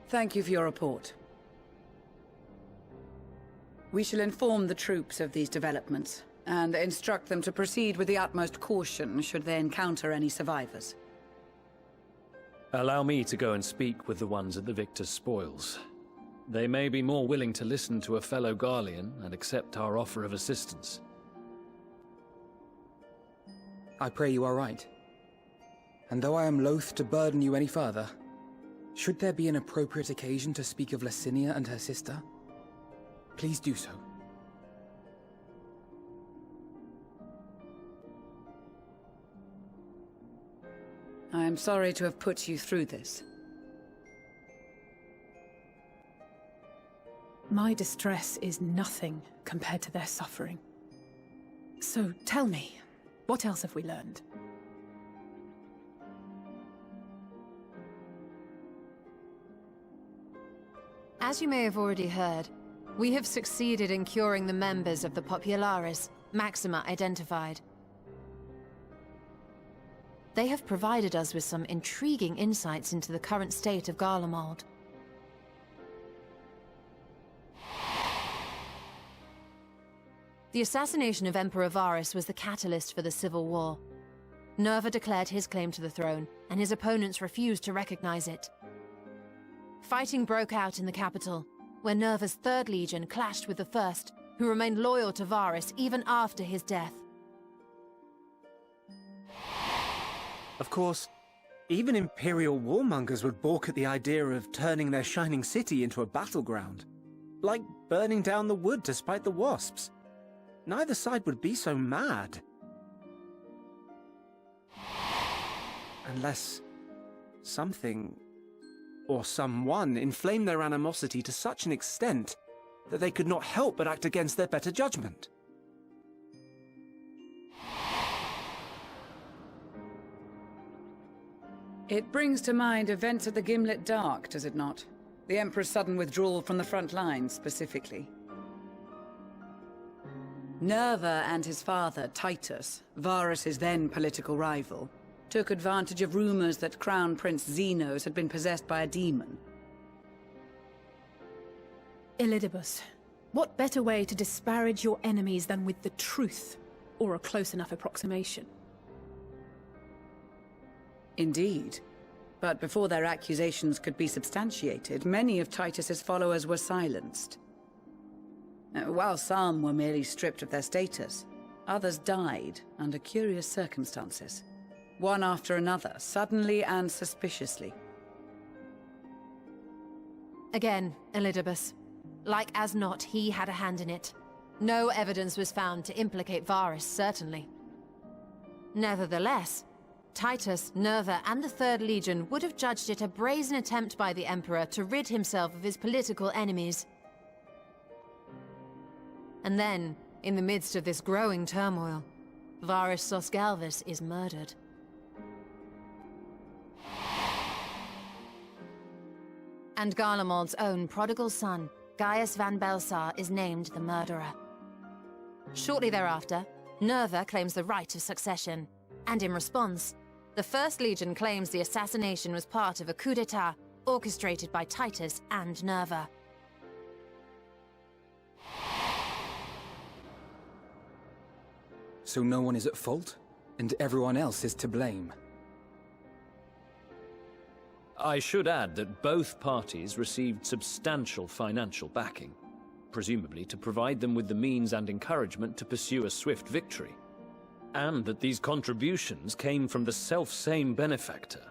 Thank you for your report. We shall inform the troops of these developments, and instruct them to proceed with the utmost caution should they encounter any survivors. Allow me to go and speak with the ones at the victor's spoils. They may be more willing to listen to a fellow Garlean and accept our offer of assistance. I pray you are right. And though I am loath to burden you any further, should there be an appropriate occasion to speak of Licinia and her sister, please do so. I am sorry to have put you through this. My distress is nothing compared to their suffering. So tell me, what else have we learned? As you may have already heard, we have succeeded in curing the members of the Populares, Maxima identified. They have provided us with some intriguing insights into the current state of Garlemald. The assassination of Emperor Varus was the catalyst for the civil war. Nerva declared his claim to the throne, and his opponents refused to recognize it. Fighting broke out in the capital, where Nerva's Third Legion clashed with the First, who remained loyal to Varus even after his death. Of course, even Imperial warmongers would balk at the idea of turning their shining city into a battleground. Like burning down the wood to spite the wasps. Neither side would be so mad. Unless something or someone inflamed their animosity to such an extent that they could not help but act against their better judgment. It brings to mind events at the Gimlet Dark, does it not? The Emperor's sudden withdrawal from the front lines, specifically. Nerva and his father, Titus, Varus's then political rival, took advantage of rumors that Crown Prince Zenos had been possessed by a demon. Elidibus, what better way to disparage your enemies than with the truth, or a close enough approximation? Indeed. But before their accusations could be substantiated, many of Titus's followers were silenced. While some were merely stripped of their status, others died under curious circumstances. One after another, suddenly and suspiciously. Again, Elidibus. Like as not, he had a hand in it. No evidence was found to implicate Varus, certainly. Nevertheless, Titus, Nerva, and the Third Legion would have judged it a brazen attempt by the Emperor to rid himself of his political enemies. And then, in the midst of this growing turmoil, Varus Sosgalvus is murdered. And Garlemald's own prodigal son, Gaius van Belsar, is named the murderer. Shortly thereafter, Nerva claims the right of succession, and in response, the First Legion claims the assassination was part of a coup d'etat orchestrated by Titus and Nerva. So no one is at fault, and everyone else is to blame. I should add that both parties received substantial financial backing, presumably to provide them with the means and encouragement to pursue a swift victory. And that these contributions came from the self-same benefactor.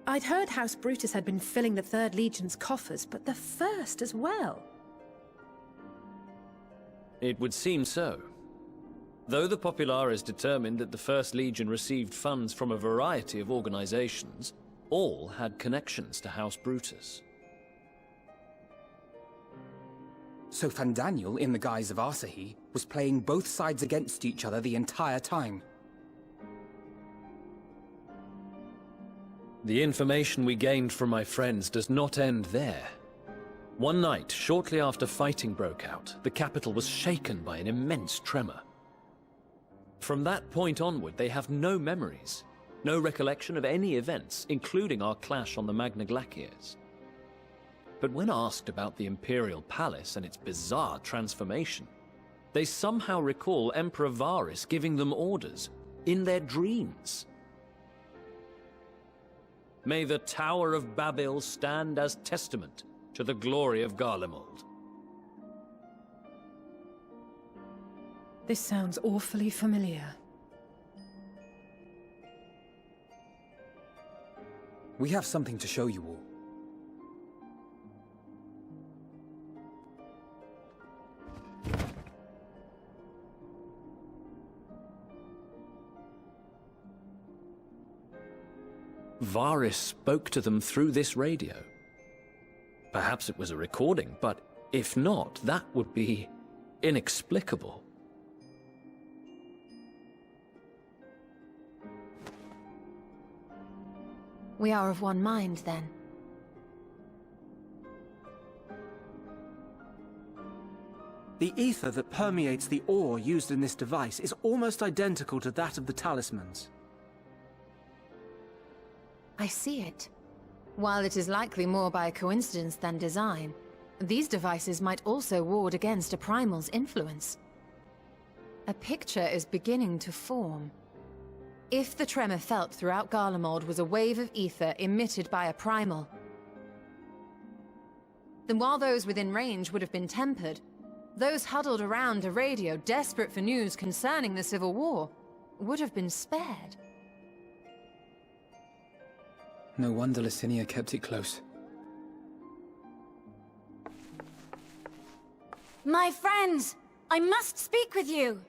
I'd heard House Brutus had been filling the Third Legion's coffers, but the First as well. It would seem so. Though the Populares determined that the First Legion received funds from a variety of organizations, all had connections to House Brutus. So Fandaniel, in the guise of Asahi, was playing both sides against each other the entire time. The information we gained from my friends does not end there. One night, shortly after fighting broke out, the capital was shaken by an immense tremor. From that point onward, they have no memories. No recollection of any events, including our clash on the Magna Glaciers. But when asked about the Imperial Palace and its bizarre transformation, they somehow recall Emperor Varus giving them orders in their dreams. May the Tower of Babel stand as testament to the glory of Garlemald. This sounds awfully familiar. We have something to show you all. Varus spoke to them through this radio. Perhaps it was a recording, but if not, that would be inexplicable. We are of one mind, then. The ether that permeates the ore used in this device is almost identical to that of the talismans. I see it. While it is likely more by coincidence than design, these devices might also ward against a primal's influence. A picture is beginning to form. If the tremor felt throughout Garlemald was a wave of ether emitted by a primal, then while those within range would have been tempered, those huddled around a radio desperate for news concerning the Civil War would have been spared. No wonder Licinia kept it close. My friends, I must speak with you!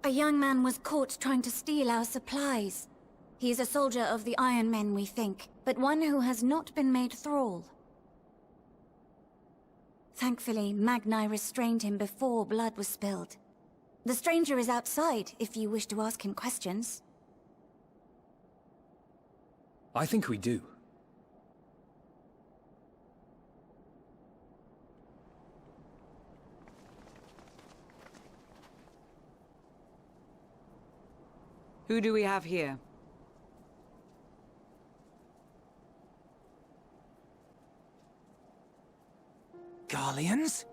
A young man was caught trying to steal our supplies. He is a soldier of the Iron Men, we think, but one who has not been made thrall. Thankfully, Magni restrained him before blood was spilled. The stranger is outside, if you wish to ask him questions. I think we do. Who do we have here? Garleans?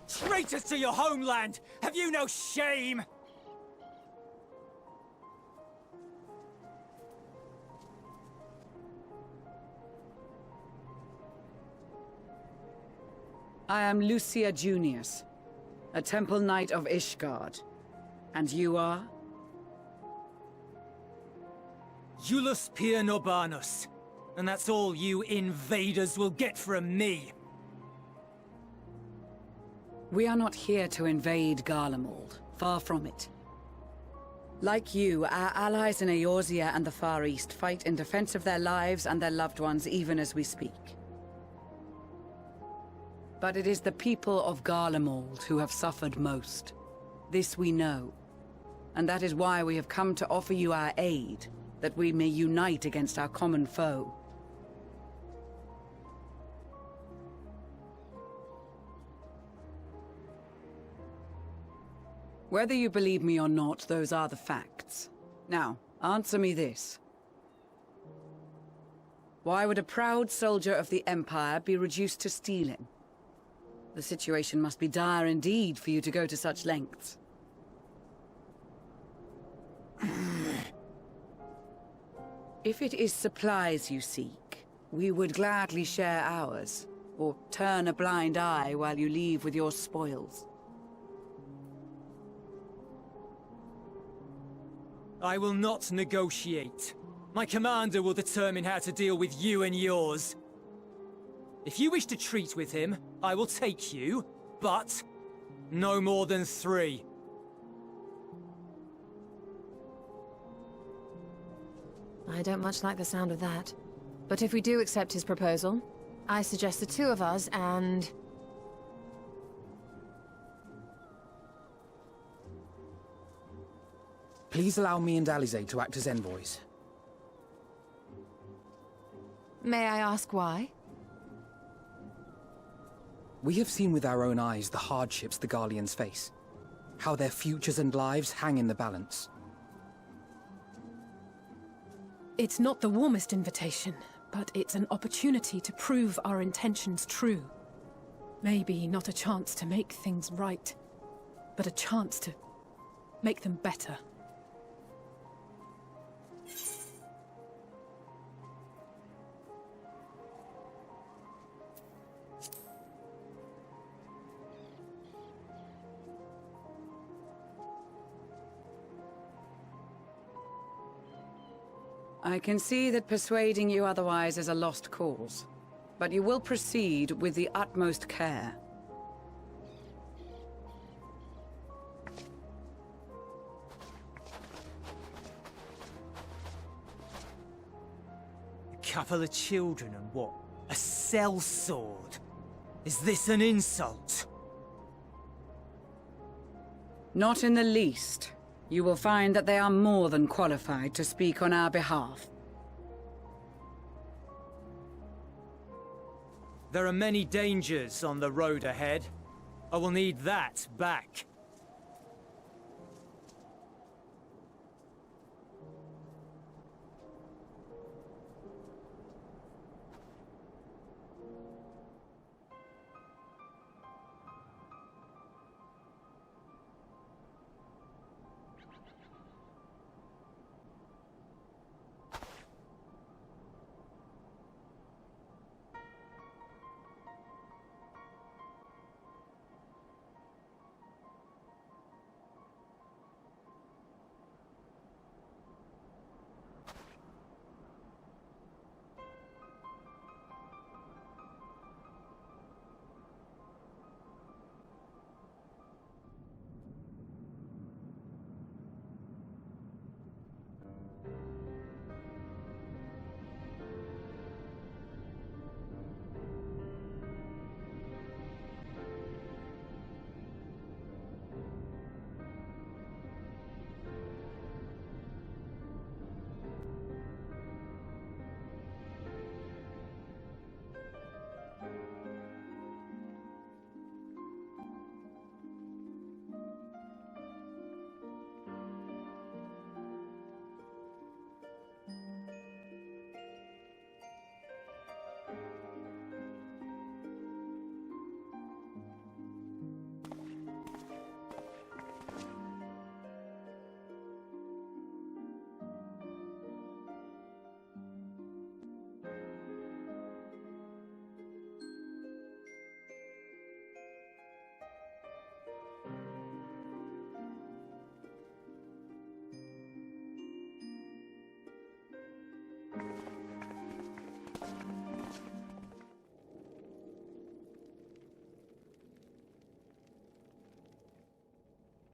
Traitors to your homeland! Have you no shame? I am Lucia Junius, a Temple Knight of Ishgard. And you are? Jullus Pier Norbanus. And that's all you invaders will get from me. We are not here to invade Garlemald. Far from it. Like you, our allies in Eorzea and the Far East fight in defense of their lives and their loved ones even as we speak. But it is the people of Garlemald who have suffered most. This we know. And that is why we have come to offer you our aid, that we may unite against our common foe. Whether you believe me or not, those are the facts. Now, answer me this. Why would a proud soldier of the Empire be reduced to stealing? The situation must be dire indeed for you to go to such lengths. If it is supplies you seek, we would gladly share ours, or turn a blind eye while you leave with your spoils. I will not negotiate. My commander will determine how to deal with you and yours. If you wish to treat with him, I will take you, but no more than 3. I don't much like the sound of that. But if we do accept his proposal, I suggest the 2 of us and... Please allow me and Alize to act as envoys. May I ask why? We have seen with our own eyes the hardships the Garleans face, how their futures and lives hang in the balance. It's not the warmest invitation, but it's an opportunity to prove our intentions true. Maybe not a chance to make things right, but a chance to make them better. I can see that persuading you otherwise is a lost cause, but you will proceed with the utmost care. A couple of children and what? A sellsword? Is this an insult? Not in the least. You will find that they are more than qualified to speak on our behalf. There are many dangers on the road ahead. I will need that back.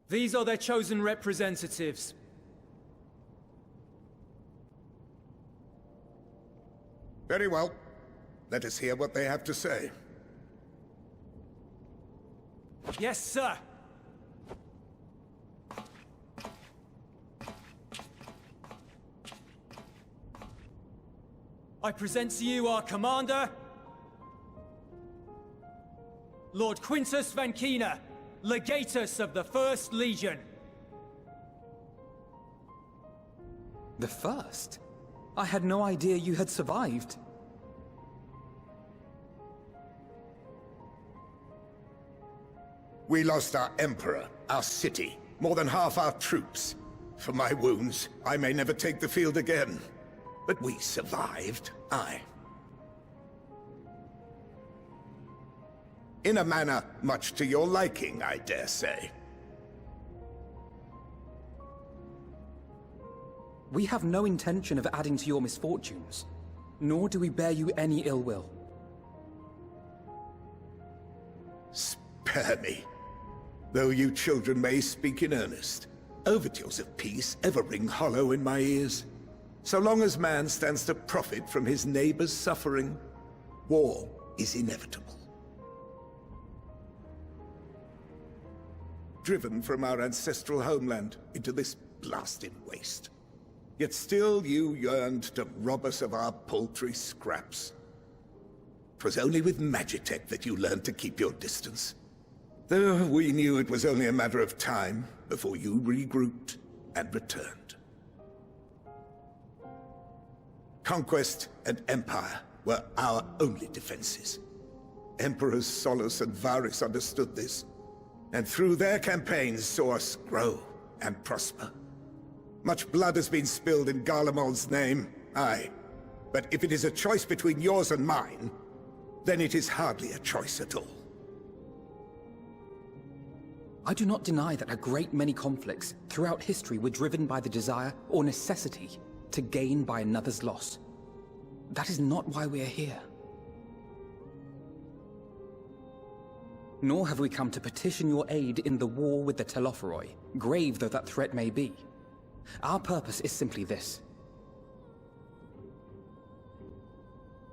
These are their chosen representatives. Very well. Let us hear what they have to say. Yes, sir. I present to you our commander, Lord Quintus van Kina, Legatus of the First Legion. The first? I had no idea you had survived. We lost our Emperor, our city, more than half our troops. For my wounds, I may never take the field again. But we survived, aye. In a manner much to your liking, I dare say. We have no intention of adding to your misfortunes, nor do we bear you any ill will. Spare me. Though you children may speak in earnest, overtures of peace ever ring hollow in my ears. So long as man stands to profit from his neighbor's suffering, war is inevitable. Driven from our ancestral homeland into this blasted waste. Yet still you yearned to rob us of our paltry scraps. 'twas only with Magitech that you learned to keep your distance. Though we knew it was only a matter of time before you regrouped and returned. Conquest and Empire were our only defenses. Emperors Solus and Varus understood this, and through their campaigns saw us grow and prosper. Much blood has been spilled in Garlemald's name, aye. But if it is a choice between yours and mine, then it is hardly a choice at all. I do not deny that a great many conflicts throughout history were driven by the desire or necessity to gain by another's loss. That is not why we are here. Nor have we come to petition your aid in the war with the Telophoroi, grave though that threat may be. Our purpose is simply this.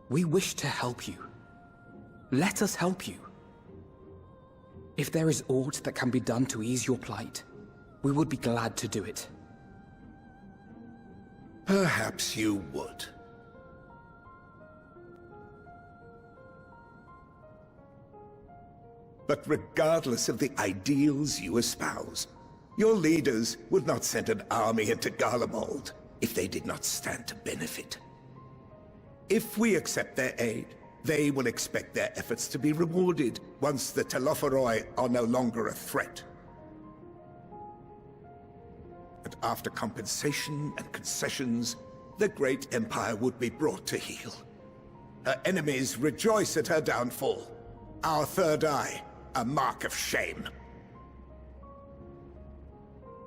We wish to help you. Let us help you. If there is aught that can be done to ease your plight, we would be glad to do it. Perhaps you would. But regardless of the ideals you espouse, your leaders would not send an army into Garlemald if they did not stand to benefit. If we accept their aid, they will expect their efforts to be rewarded once the Telophoroi are no longer a threat. And after compensation and concessions, the great empire would be brought to heel. Her enemies rejoice at her downfall. Our third eye, a mark of shame.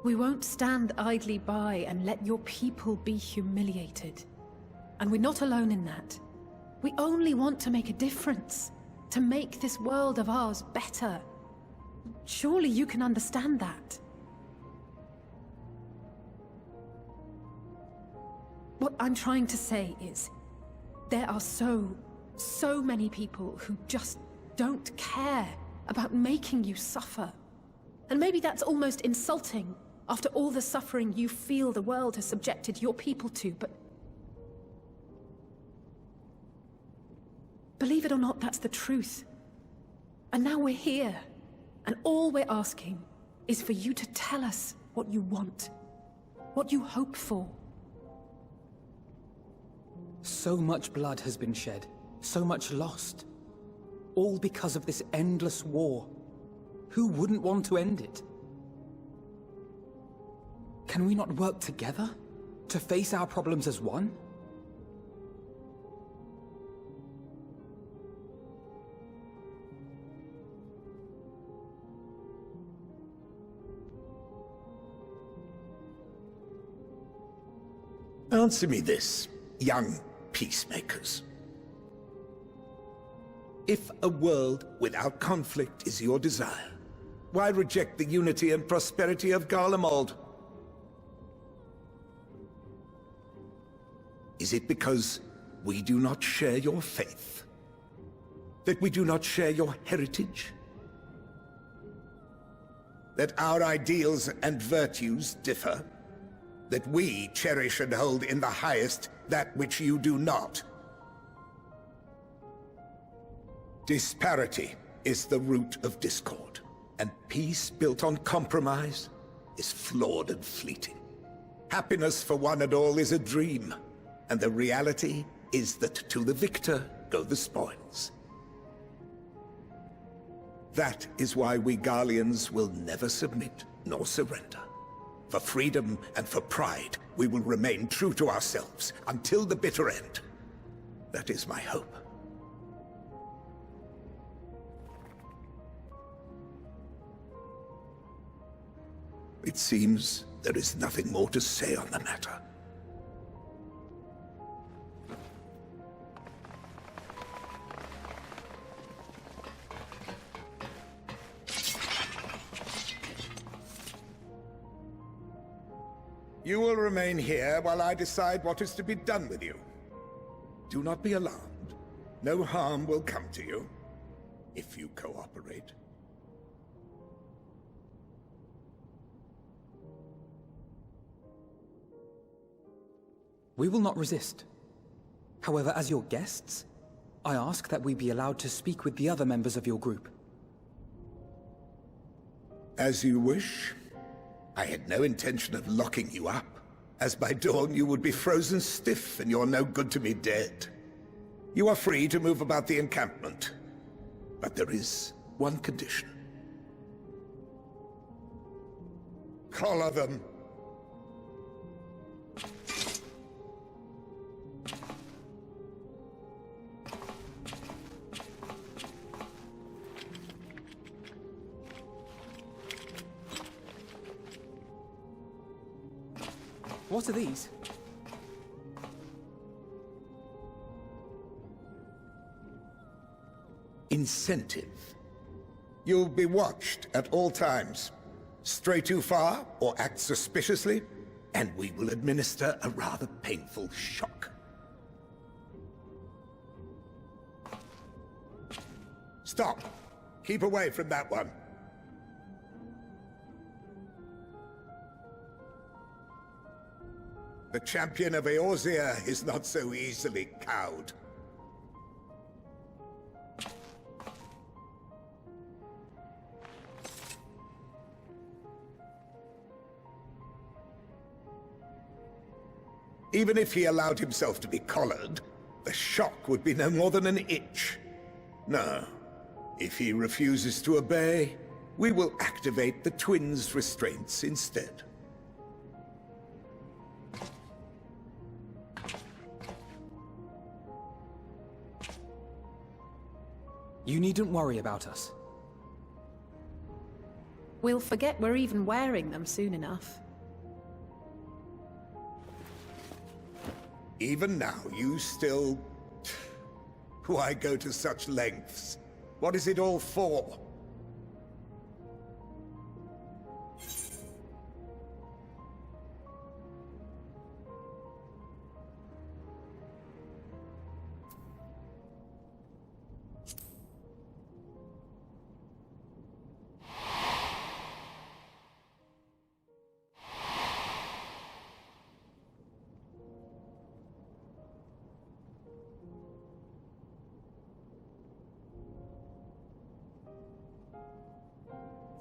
We won't stand idly by and let your people be humiliated. And we're not alone in that. We only want to make a difference, to make this world of ours better. Surely you can understand that. What I'm trying to say is, there are so many people who just don't care about making you suffer. And maybe that's almost insulting after all the suffering you feel the world has subjected your people to, but believe it or not, that's the truth. And now we're here, and all we're asking is for you to tell us what you want, what you hope for. So much blood has been shed, so much lost. All because of this endless war. Who wouldn't want to end it? Can we not work together to face our problems as one? Answer me this, young peacemakers. If a world without conflict is your desire, why reject the unity and prosperity of Garlemald? Is it because we do not share your faith? That we do not share your heritage? That our ideals and virtues differ? That we cherish and hold in the highest that which you do not? Disparity is the root of discord, and peace built on compromise is flawed and fleeting. Happiness for one and all is a dream, and the reality is that to the victor go the spoils. That is why we Garleans will never submit nor surrender. For freedom and for pride, we will remain true to ourselves until the bitter end. That is my hope. It seems there is nothing more to say on the matter. You will remain here while I decide what is to be done with you. Do not be alarmed. No harm will come to you, if you cooperate. We will not resist. However, as your guests, I ask that we be allowed to speak with the other members of your group. As you wish. I had no intention of locking you up, as by dawn you would be frozen stiff and you're no good to me dead. You are free to move about the encampment, but there is one condition. Collar them. What are these? Incentive. You'll be watched at all times. Stray too far or act suspiciously, and we will administer a rather painful shock. Stop! Keep away from that one. The champion of Eorzea is not so easily cowed. Even if he allowed himself to be collared, the shock would be no more than an itch. No. If he refuses to obey, we will activate the twins' restraints instead. You needn't worry about us. We'll forget we're even wearing them soon enough. Even now, you still... Why go to such lengths? What is it all for?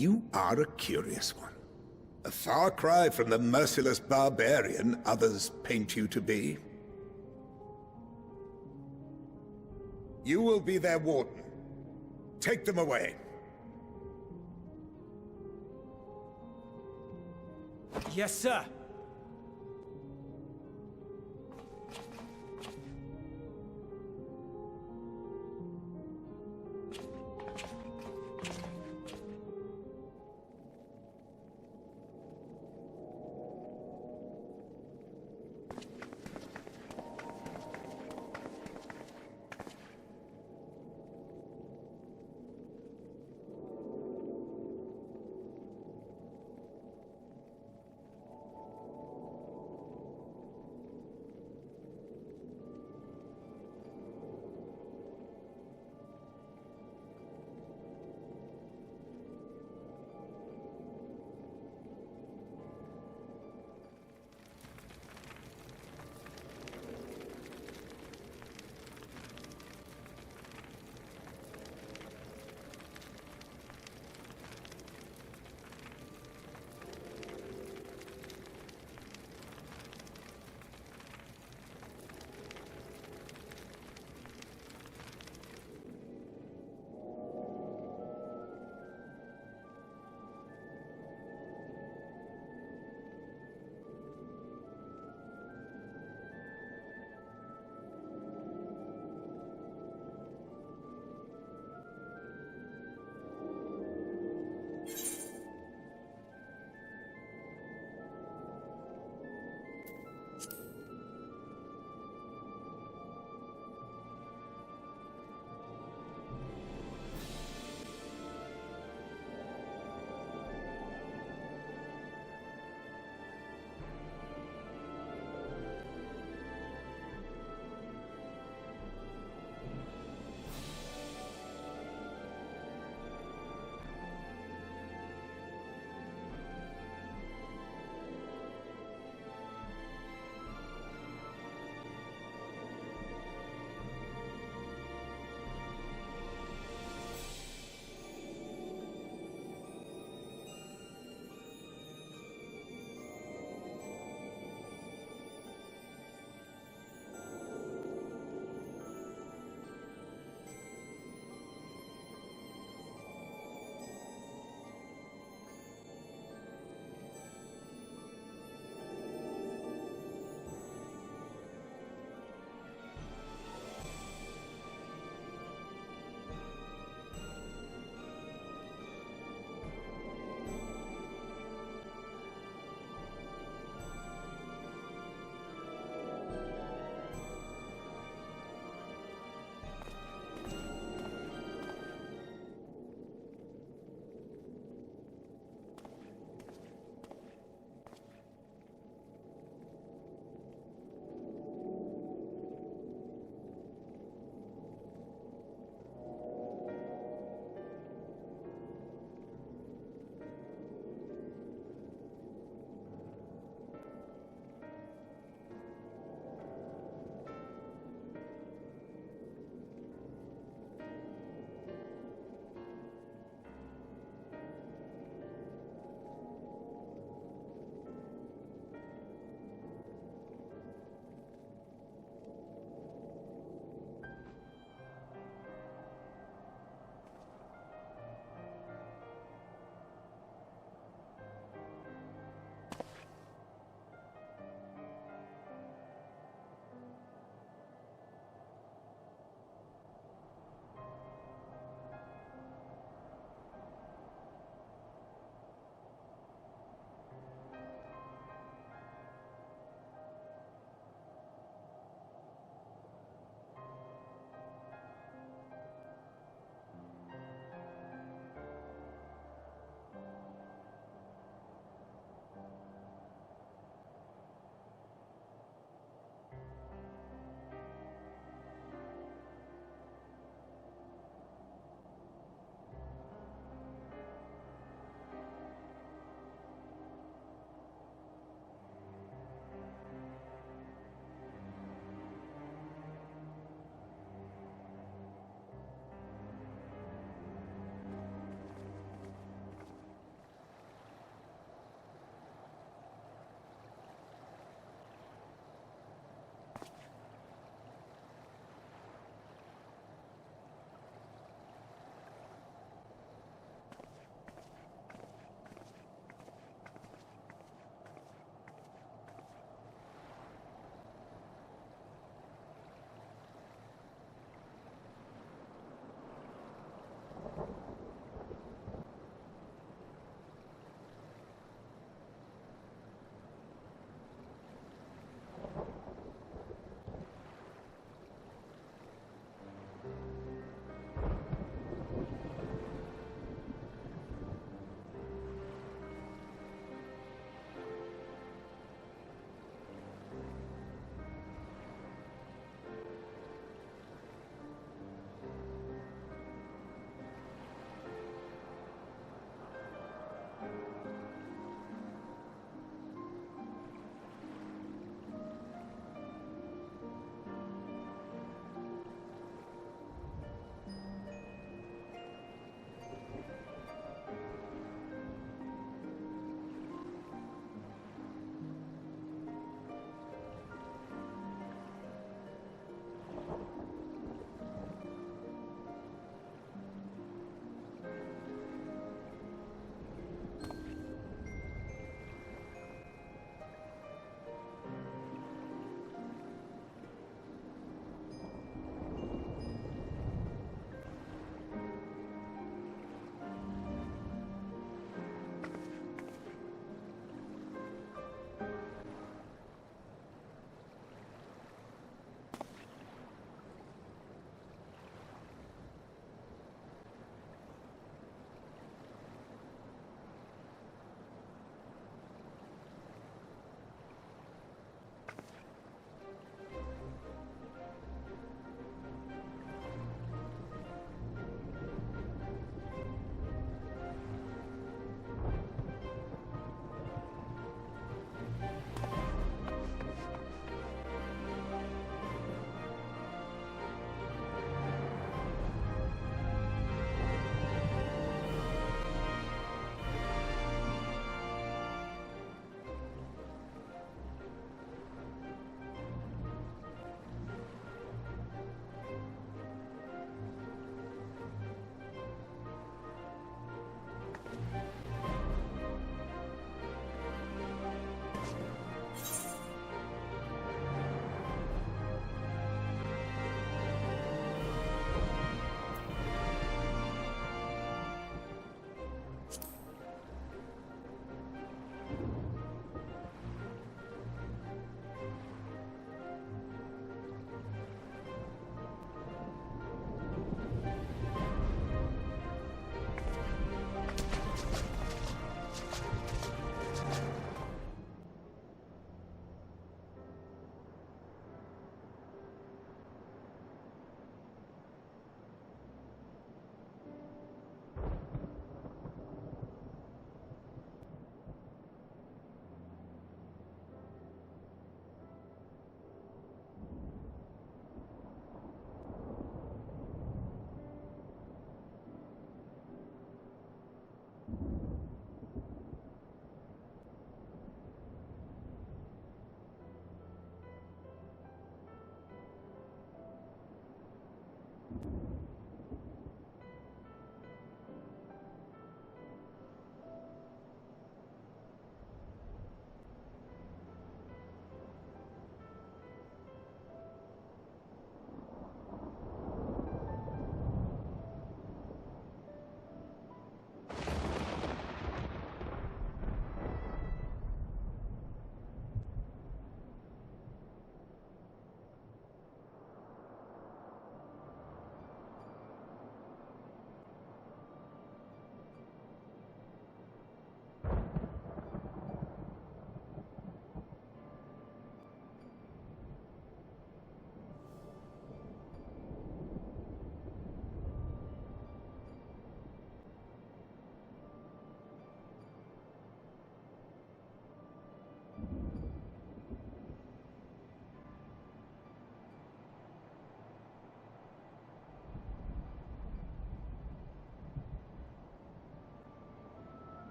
You are a curious one. A far cry from the merciless barbarian others paint you to be. You will be their warden. Take them away. Yes, sir.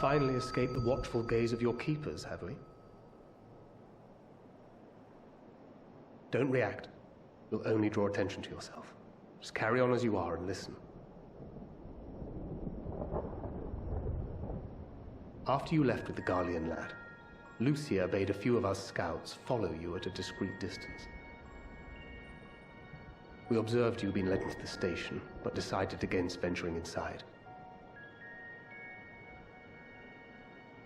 finally escaped the watchful gaze of your keepers, have we? Don't react. You'll only draw attention to yourself. Just carry on as you are and listen. After you left with the Garlean lad, Lucia bade a few of us scouts follow you at a discreet distance. We observed you being led into the station, but decided against venturing inside.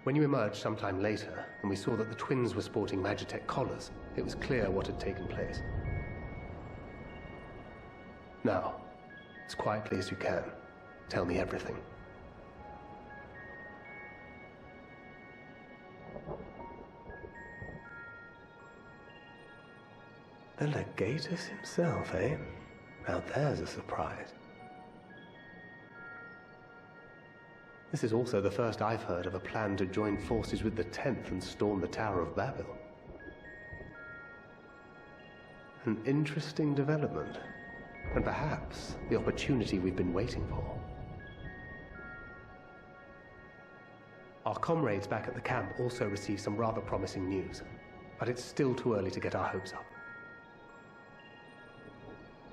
When you emerged sometime later, and we saw that the twins were sporting Magitech collars, it was clear what had taken place. Now, as quietly as you can, tell me everything. The Legatus himself, eh? Now there's a surprise. This is also the first I've heard of a plan to join forces with the 10th and storm the Tower of Babel. An interesting development, and perhaps the opportunity we've been waiting for. Our comrades back at the camp also received some rather promising news, but it's still too early to get our hopes up.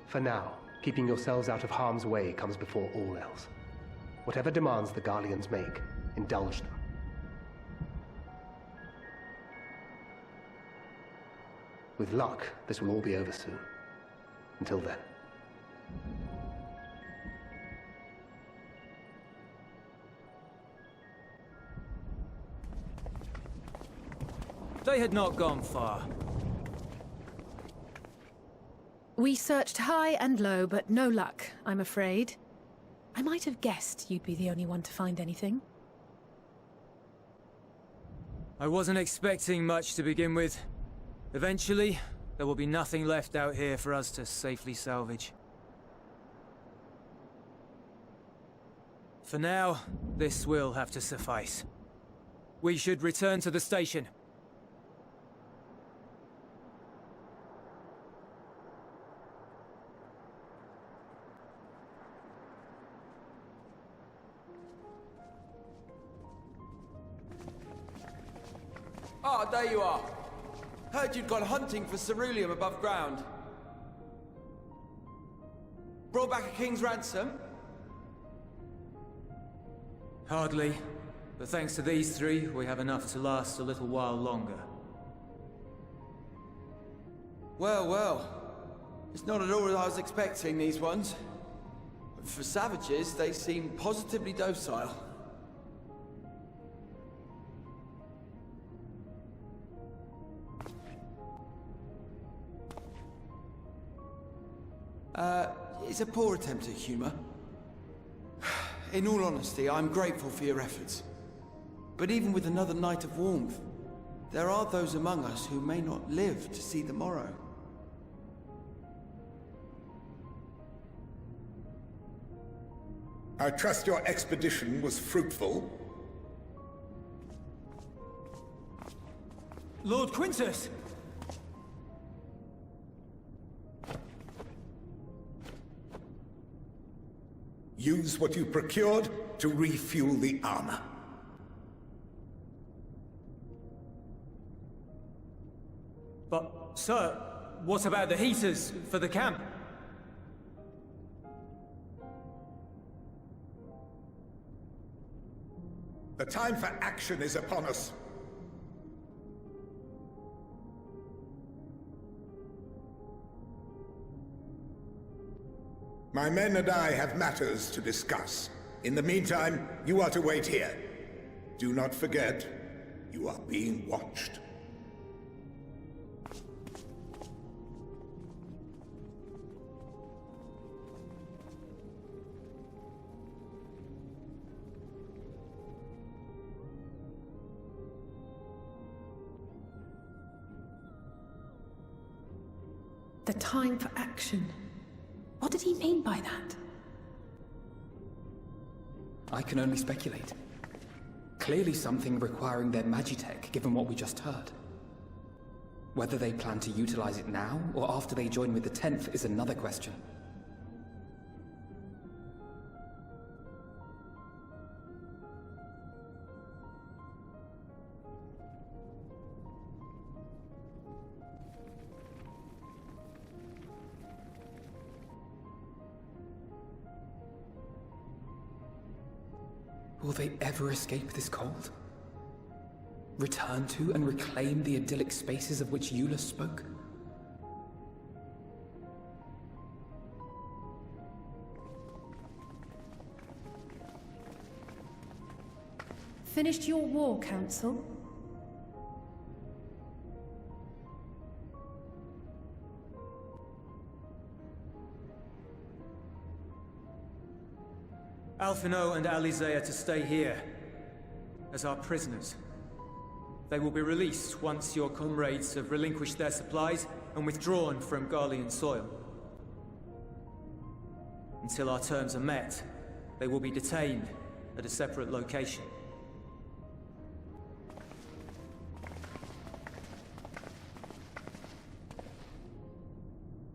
For now, keeping yourselves out of harm's way comes before all else. Whatever demands the Garleans make, indulge them. With luck, this will all be over soon. Until then. They had not gone far. We searched high and low, but no luck, I'm afraid. I might have guessed you'd be the only one to find anything. I wasn't expecting much to begin with. Eventually, there will be nothing left out here for us to safely salvage. For now, this will have to suffice. We should return to the station. Ah, there you are. Heard you'd gone hunting for Ceruleum above ground. Brought back a king's ransom? Hardly. But thanks to these three, we have enough to last a little while longer. Well, well. It's not at all as I was expecting, these ones. For savages, they seem positively docile. It's a poor attempt at humor. In all honesty, I'm grateful for your efforts. But even with another night of warmth, there are those among us who may not live to see the morrow. I trust your expedition was fruitful. Lord Quintus! Use what you procured to refuel the armor. But, sir, what about the heaters for the camp? The time for action is upon us. My men and I have matters to discuss. In the meantime, you are to wait here. Do not forget, you are being watched. The time for action. What did he mean by that? I can only speculate. Clearly something requiring their magitech, given what we just heard. Whether they plan to utilize it now, or after they join with the 10th, is another question. Will they ever escape this cold? Return to and reclaim the idyllic spaces of which Jullus spoke? Finished your war, Council? Alphino and Alizé are to stay here, as our prisoners. They will be released once your comrades have relinquished their supplies and withdrawn from Garlean soil. Until our terms are met, they will be detained at a separate location.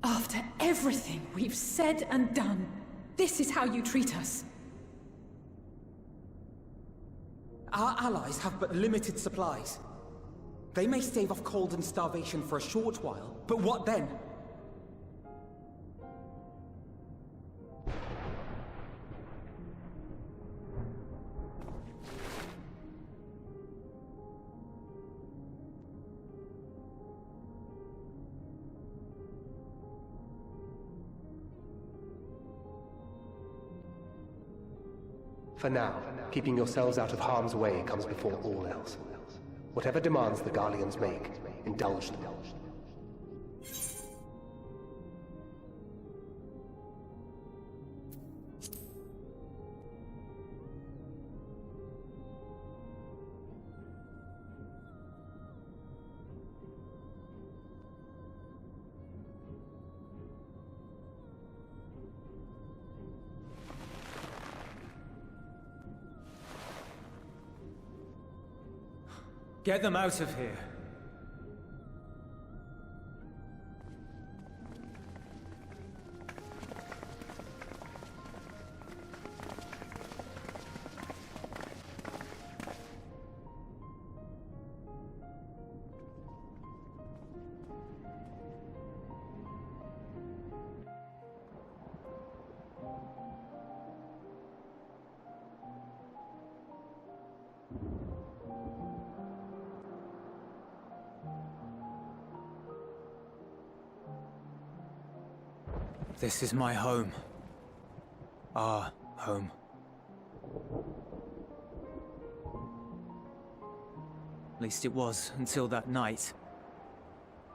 After everything we've said and done, this is how you treat us. Our allies have but limited supplies. They may stave off cold and starvation for a short while, but what then? For now, keeping yourselves out of harm's way comes before all else. Whatever demands the Garleans make, indulge them. Get them out of here. This is my home. Our home. At least it was, until that night.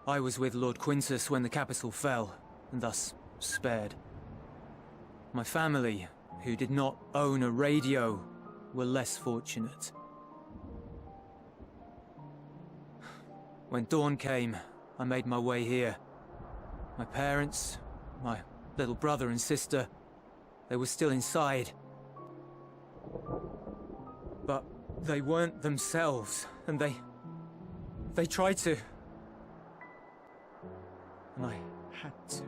I was with Lord Quintus when the capital fell, and thus spared. My family, who did not own a radio, were less fortunate. When dawn came, I made my way here. My parents, my little brother and sister, they were still inside. But they weren't themselves, and they tried to. And I had to.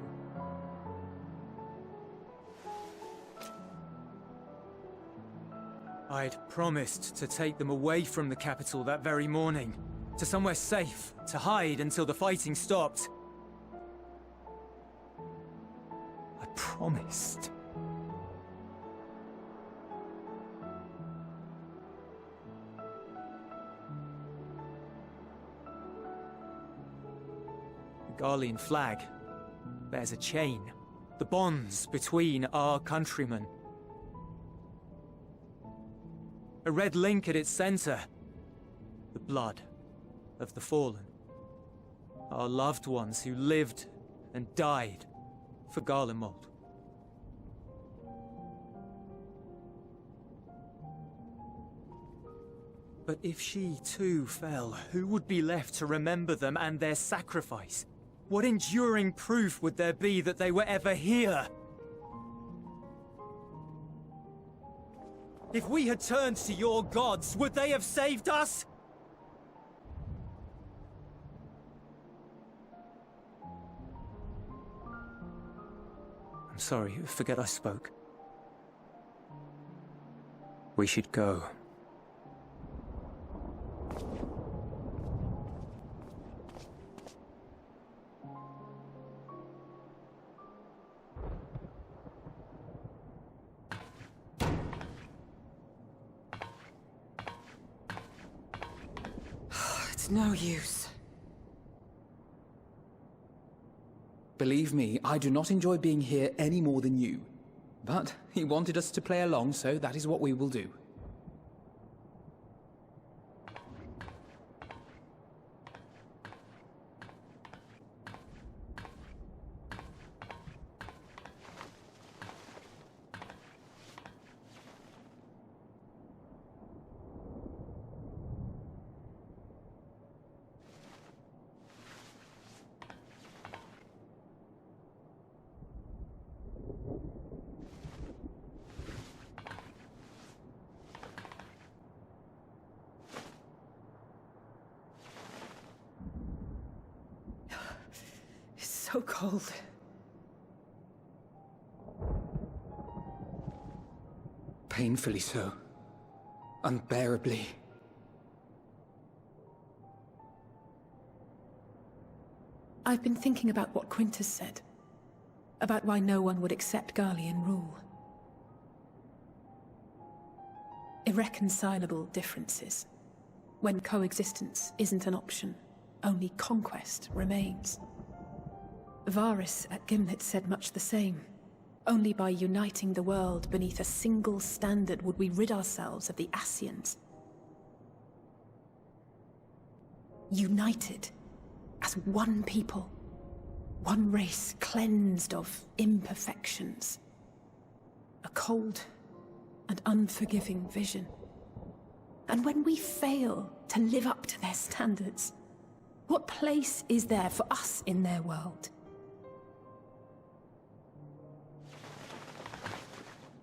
I'd promised to take them away from the capital that very morning, to somewhere safe, to hide until the fighting stopped. I promised. The Garlean flag bears a chain, the bonds between our countrymen. A red link at its center, the blood of the fallen. Our loved ones who lived and died for Garlemald. But if she too fell, who would be left to remember them and their sacrifice? What enduring proof would there be that they were ever here? If we had turned to your gods, would they have saved us? I'm sorry, forget I spoke. We should go. It's no use. Believe me, I do not enjoy being here any more than you. But he wanted us to play along, so that is what we will do. So cold. Painfully so. Unbearably. I've been thinking about what Quintus said. About why no one would accept Garlean rule. Irreconcilable differences. When coexistence isn't an option, only conquest remains. Varus at Gimlet said much the same. Only by uniting the world beneath a single standard would we rid ourselves of the Ascians. United as one people. One race cleansed of imperfections. A cold and unforgiving vision. And when we fail to live up to their standards, what place is there for us in their world?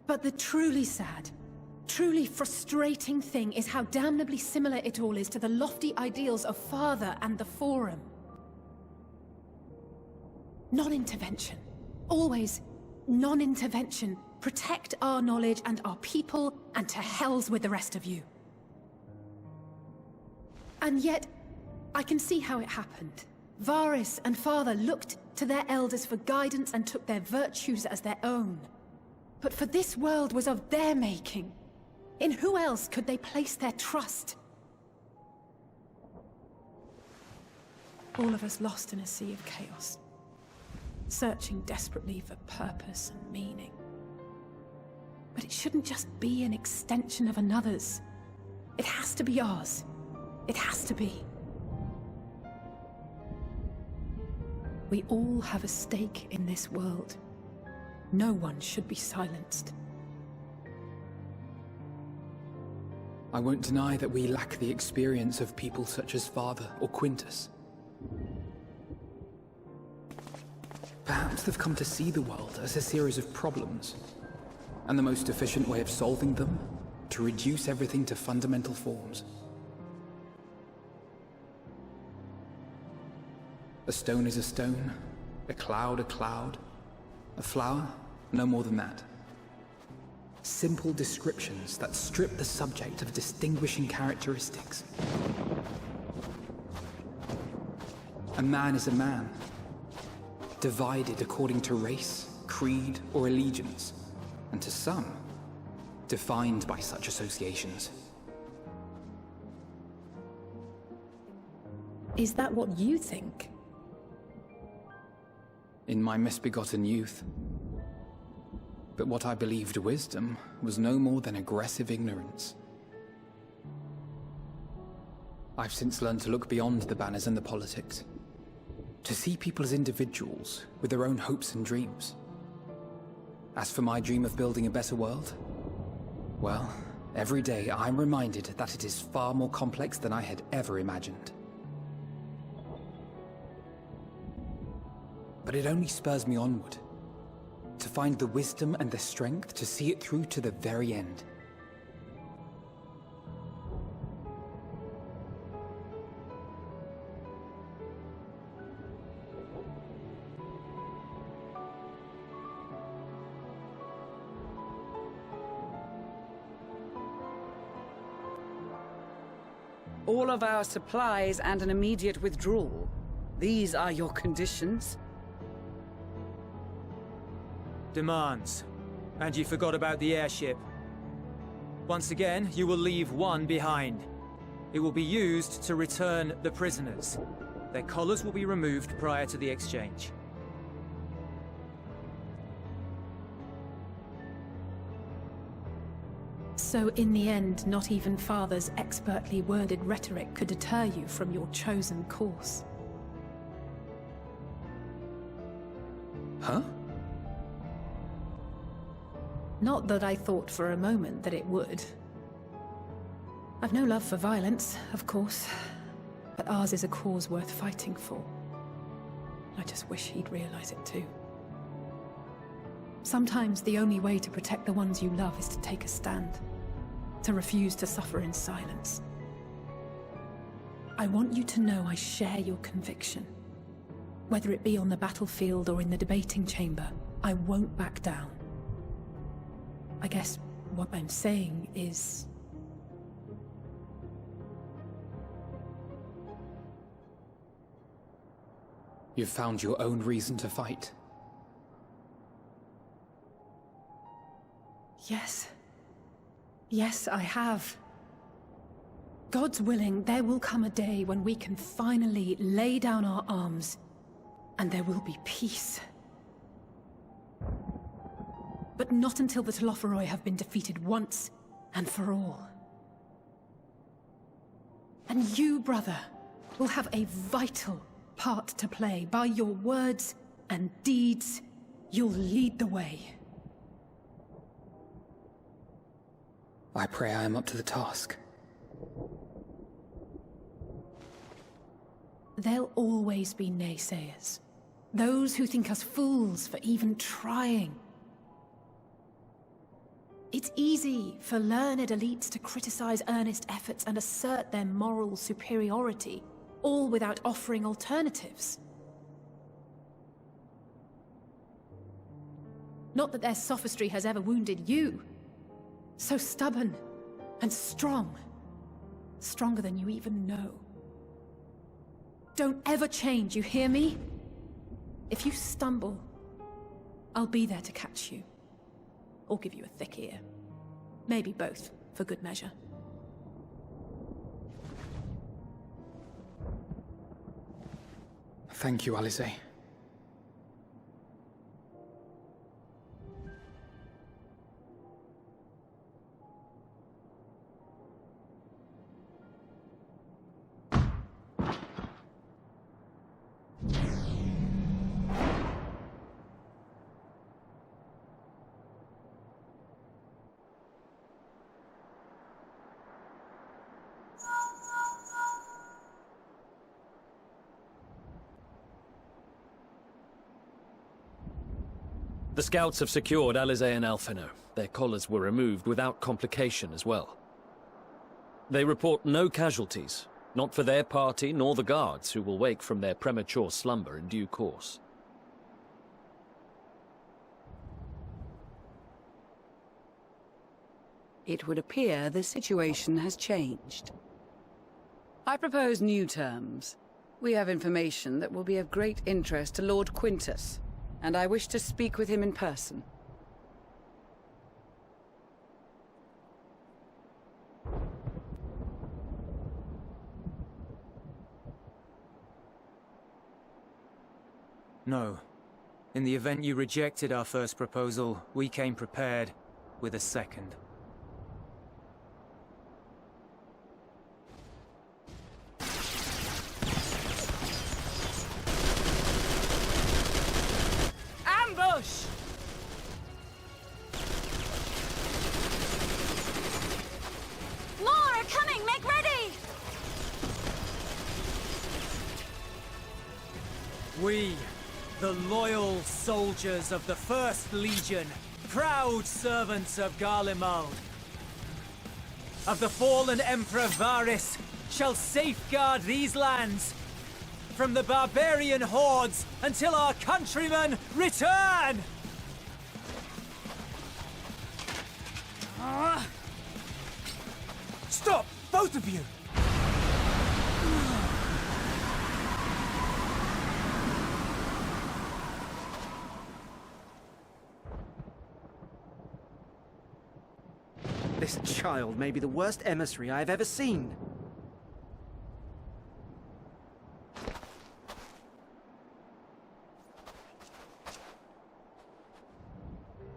But the truly sad, truly frustrating thing is how damnably similar it all is to the lofty ideals of Father and the Forum. Non-intervention. Always non-intervention. Protect our knowledge and our people, and to hells with the rest of you. And yet, I can see how it happened. Varus and Father looked to their elders for guidance and took their virtues as their own. But for this world was of their making. In who else could they place their trust? All of us lost in a sea of chaos. Searching desperately for purpose and meaning. But it shouldn't just be an extension of another's. It has to be ours. It has to be. We all have a stake in this world. No one should be silenced. I won't deny that we lack the experience of people such as Father or Quintus. Perhaps they've come to see the world as a series of problems, and the most efficient way of solving them, to reduce everything to fundamental forms. A stone is a stone, a cloud, a flower, no more than that. Simple descriptions that strip the subject of distinguishing characteristics. A man is a man, divided according to race, creed, or allegiance, and to some, defined by such associations. Is that what you think? In my misbegotten youth. But what I believed wisdom was no more than aggressive ignorance. I've since learned to look beyond the banners and the politics. To see people as individuals with their own hopes and dreams. As for my dream of building a better world, well, every day I'm reminded that it is far more complex than I had ever imagined. But it only spurs me onward, to find the wisdom and the strength to see it through to the very end. All of our supplies and an immediate withdrawal. These are your conditions? Demands. And you forgot about the airship. Once again, you will leave one behind. It will be used to return the prisoners. Their collars will be removed prior to the exchange. So in the end, not even Father's expertly worded rhetoric could deter you from your chosen course. Huh? Not that I thought for a moment that it would. I've no love for violence, of course, but ours is a cause worth fighting for. I just wish he'd realize it too. Sometimes the only way to protect the ones you love is to take a stand, to refuse to suffer in silence. I want you to know I share your conviction. Whether it be on the battlefield or in the debating chamber, I won't back down. I guess what I'm saying is... You've found your own reason to fight. Yes. Yes, I have. God's willing, there will come a day when we can finally lay down our arms, and there will be peace. But not until the Telophoroi have been defeated once and for all. And you, brother, will have a vital part to play. By your words and deeds, you'll lead the way. I pray I am up to the task. There'll always be naysayers. Those who think us fools for even trying. It's easy for learned elites to criticize earnest efforts and assert their moral superiority, all without offering alternatives. Not that their sophistry has ever wounded you. So stubborn and strong. Stronger than you even know. Don't ever change, you hear me? If you stumble, I'll be there to catch you. Or give you a thick ear. Maybe both, for good measure. Thank you, Alice. The scouts have secured Alize and Alphino. Their collars were removed without complication as well. They report no casualties, not for their party nor the guards, who will wake from their premature slumber in due course. It would appear the situation has changed. I propose new terms. We have information that will be of great interest to Lord Quintus, and I wish to speak with him in person. No. In the event you rejected our first proposal, we came prepared with a second. Ambush! More are coming! Make ready! We, the loyal soldiers of the First Legion, proud servants of Garlemald, of the fallen Emperor Varys, shall safeguard these lands from the barbarian hordes until our countrymen return! Stop, both of you! This child may be the worst emissary I have ever seen.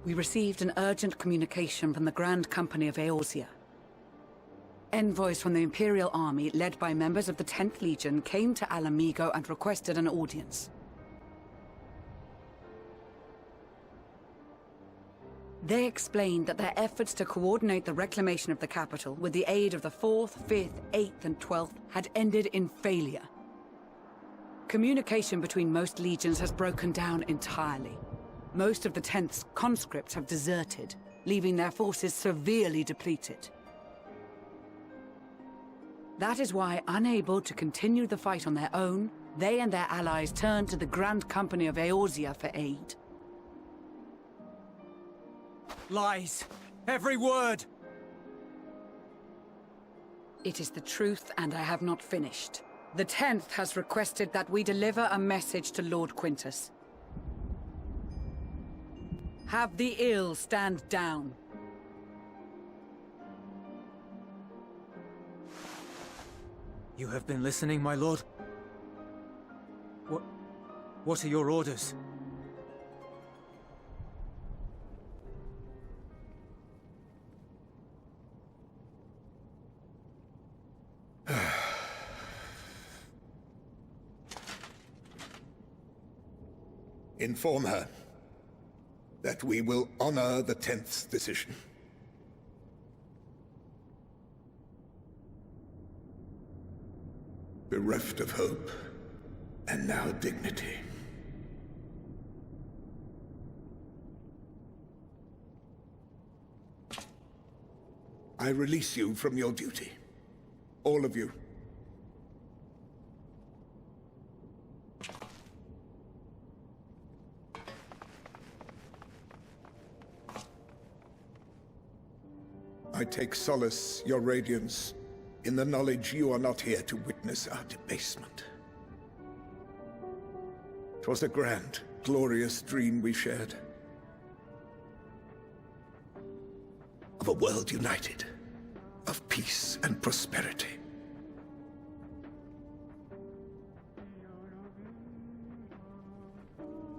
we received an urgent communication from the Grand Company of Eorzea. Envoys from the Imperial Army, led by members of the 10th Legion, came to Alamigo and requested an audience. They explained that their efforts to coordinate the reclamation of the capital with the aid of the 4th, 5th, 8th, and 12th had ended in failure. Communication between most legions has broken down entirely. Most of the 10th's conscripts have deserted, leaving their forces severely depleted. That is why, unable to continue the fight on their own, they and their allies turned to the Grand Company of Eorzea for aid. Lies! Every word! It is the truth, and I have not finished. The 10th has requested that we deliver a message to Lord Quintus. Have the ill stand down. You have been listening, my lord? What are your orders? Inform her that we will honor the 10th's decision. Bereft of hope, and now dignity. I release you from your duty. All of you. I take solace, your radiance, in the knowledge you are not here to witness our debasement. 'Twas a grand, glorious dream we shared. Of a world united, of peace and prosperity.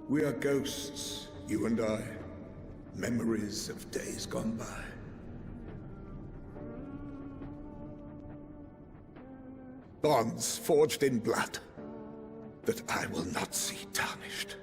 We are ghosts, you and I, memories of days gone by. Bonds forged in blood that I will not see tarnished.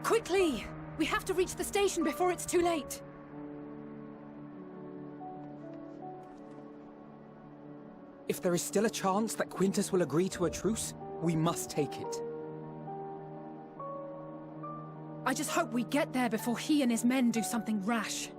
Quickly! We have to reach the station before it's too late. If there is still a chance that Quintus will agree to a truce, we must take it. I just hope we get there before he and his men do something rash.